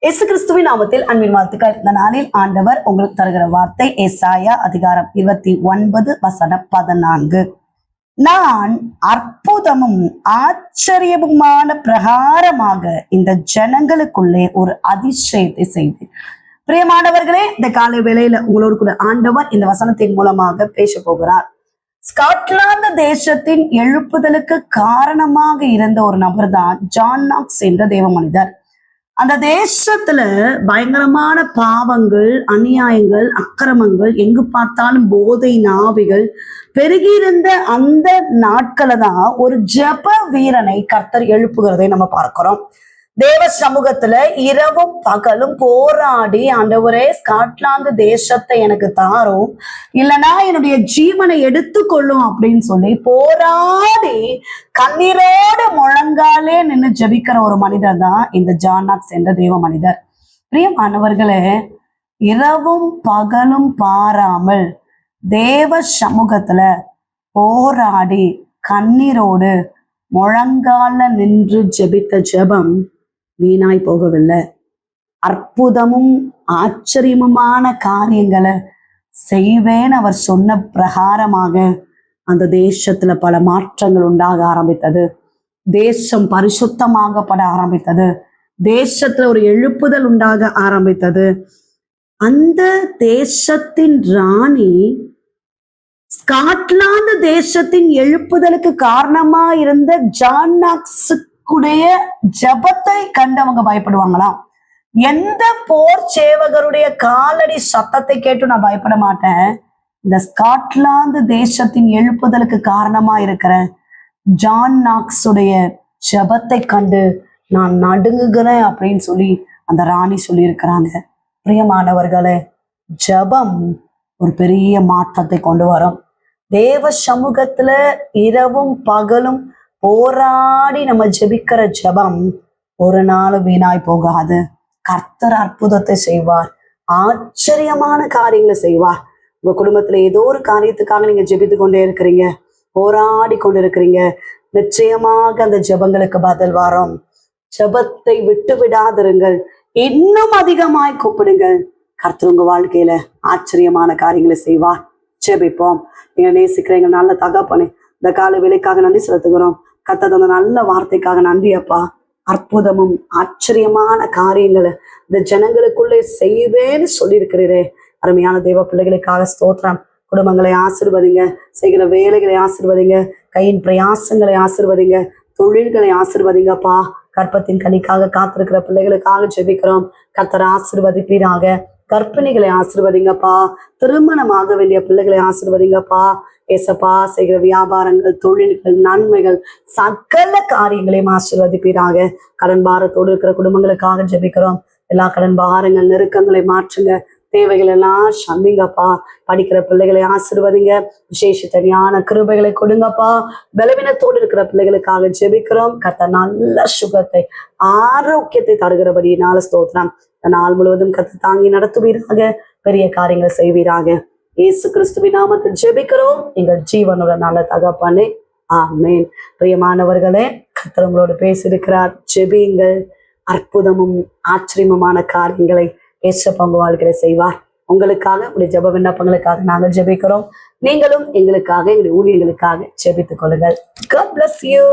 இயேசு கிறிஸ்துவின் நாமத்தில் அன்பின் வாழ்த்துக்கள். இந்த நாளில் ஆண்டவர் உங்களுக்கு தருகிற வார்த்தை ஏசாயா அதிகாரம் 29 வசனம் 14. நான் அற்புதமும் ஆச்சரியமுமான பிரகாரமாக இந்த ஜனங்களுக்குள்ளே ஒரு அதிசயத்தை செய்தேன். பிரியமானவர்களே, இந்த காலை வேளையில உங்களோடு கூட ஆண்டவர் இந்த வசனத்தின் மூலமாக பேச போகிறார். ஸ்காட்லாந்து தேசத்தின் எழுப்புதலுக்கு காரணமாக இருந்த ஒரு நபர் தான் ஜான் நாக்ஸ் என்ற தேவ மனிதர். அந்த தேசத்துல பயங்கரமான பாவங்கள், அநியாயங்கள், அக்கிரமங்கள், எங்கு பார்த்தாலும் போதை நாவிகள் பெருகியிருந்த அந்த நாட்களை தான் ஒரு ஜெப வீரனை கர்த்தர் எழுப்புகிறதை நம்ம பார்க்கிறோம். தேவ சமூகத்துல இரவும் பகலும் போராடி, ஆண்டவரே ஸ்காட்லாந்து தேசத்தை எனக்கு தாரும், இல்லைன்னா என்னுடைய ஜீவனை எடுத்துக்கொள்ளும் அப்படின்னு சொல்லி போராடி கண்ணீரோடு முழங்காலே நின்று ஜெபிக்கிற ஒரு மனிதர் தான் இந்த ஜான் நாக்ஸ் என்ற தேவ மனிதர். பிரியமானவர்களே, இரவும் பகலும் பாராமல் தேவ சமூகத்துல போராடி கண்ணீரோடு முழங்கால நின்று ஜெபித்த ஜெபம் வீணாய் போகவில்லை. அற்புதமும் ஆச்சரியமுமான காரியங்களை செய்வேன் அவர் சொன்ன பிரகாரமாக அந்த தேசத்துல பல மாற்றங்கள் உண்டாக ஆரம்பித்தது. தேசம் பரிசுத்தமாகப்பட ஆரம்பித்தது. தேசத்துல ஒரு எழுப்புதல் உண்டாக ஆரம்பித்தது. அந்த தேசத்தின் ராணி ஸ்காட்லாந்து தேசத்தின் எழுப்புதலுக்கு காரணமா இருந்த ஜான் நாக்ஸுடைய ஜபத்தை கண்டு அவங்க பயப்படுவாங்களாம். எந்த போர் சேவகருடைய காலடி சத்தத்தை கேட்டு நான் பயப்பட மாட்டேன், இந்த ஸ்காட்லாந்து தேசத்தின் எழுப்புதலுக்கு காரணமா இருக்கிற ஜான் நாக்ஸுடைய ஜபத்தை கண்டு நான் நடுங்குகிறேன் அப்படின்னு சொல்லி அந்த ராணி சொல்லி இருக்கிறாங்க. பிரியமானவர்களே, ஜபம் ஒரு பெரிய மாற்றத்தை கொண்டு வரும். தேவ சமூகத்துல இரவும் பகலும் போராடி நம்ம ஜெபிக்கிற ஜெபம் ஒரு நாளும் வீணாய் போகாது. கர்த்தர் அற்புதத்தை செய்வார், ஆச்சரியமான காரியங்களை செய்வார். உங்க குடும்பத்துல ஏதோ ஒரு காரியத்துக்காக நீங்க ஜெபித்து கொண்டே இருக்கிறீங்க, போராடி கொண்டு இருக்கிறீங்க, நிச்சயமாக அந்த ஜெபங்களுக்கு பதில் வரும். ஜெபத்தை விட்டு விடாதிருங்கள், இன்னும் அதிகமாய் கூப்பிடுங்கள். கர்த்தர் உங்க வாழ்க்கையில ஆச்சரியமான காரியங்களை செய்வார். ஜெபிப்போம். நீங்க நேசிக்கிறீங்க நல்ல தகப்பனே, இந்த கால வேலைக்காக நன்றி செலுத்துகிறோம். கர்த்தர் அந்த நல்ல வார்த்தைக்காக நன்றி அப்பா. அற்புதமும் ஆச்சரியமான காரியங்களை இந்த ஜனங்களுக்குள்ளே செய்வேன்னு சொல்லியிருக்கிறீரே. அருமையான தேவ பிள்ளைகளுக்காக ஸ்தோத்திரம். குடும்பங்களை ஆசீர்வதிங்க, செய்கிற வேலைகளை ஆசீர்வதிங்க, கையின் பிரயாசங்களை ஆசீர்வதிங்க, தொழில்களை ஆசீர்வதிங்கப்பா. கற்பத்தின் கனிக்காக காத்திருக்கிற பிள்ளைகளுக்காக ஜெபிக்கிறோம். கர்த்தர் ஆசீர்வதிப்பீராக. கற்பிணிகளை ஆசீர்வதிங்கப்பா. திருமணமாக வேண்டிய பிள்ளைகளை ஆசீர்வதிங்கப்பா. ஏசப்பா, செய்கிற வியாபாரங்கள், தொழில்கள், நன்மைகள், சகல காரியங்களையும் ஆசீர்வதிப்பீராக. கடன் பாரத்தோடு இருக்கிற குடும்பங்களுக்காக ஜெபிக்கிறோம். எல்லா கடன் பாரங்கள், நெருக்கங்களை மாற்றுங்க, தேவைகள் எல்லாம் சந்திங்கப்பா. படிக்கிற பிள்ளைகளை ஆசீர்வதிங்க, விசேஷ தனியான கிருபைகளை கொடுங்கப்பா. பலவீனத்தோடு இருக்கிற பிள்ளைகளுக்காக ஜெபிக்கிறோம். கர்த்தர் நல்ல சுகத்தை, ஆரோக்கியத்தை தருகிறபடியினால ஸ்தோத்திரம். நாள் முழுவதும் கர்த்தர் தாங்கி நடத்துவீராக, பெரிய காரியங்களை செய்வீராக. இயேசு கிறிஸ்துவின் நாமத்தில் ஜெபிக்கிறோம் எங்கள் ஜீவனோட நல்ல தகப்பனே, ஆமென். பிரியமானவர்களே, கர்த்தர் உங்களோடு பேசியிருக்கிறார். ஜெபியுங்கள். அற்புதமும் ஆச்சரியமுமான காரியங்களை ஏசப்பா உங்க வாழ்க்கையில செய்வார். உங்களுக்காக உங்களுடைய ஜெப விண்ணப்பங்களுக்காக நாங்கள் ஜெபிக்கிறோம். நீங்களும் எங்களுக்காக, எங்களுடைய ஊழியர்களுக்காக ஜெபித்துக் கொள்ளுங்கள். God bless you.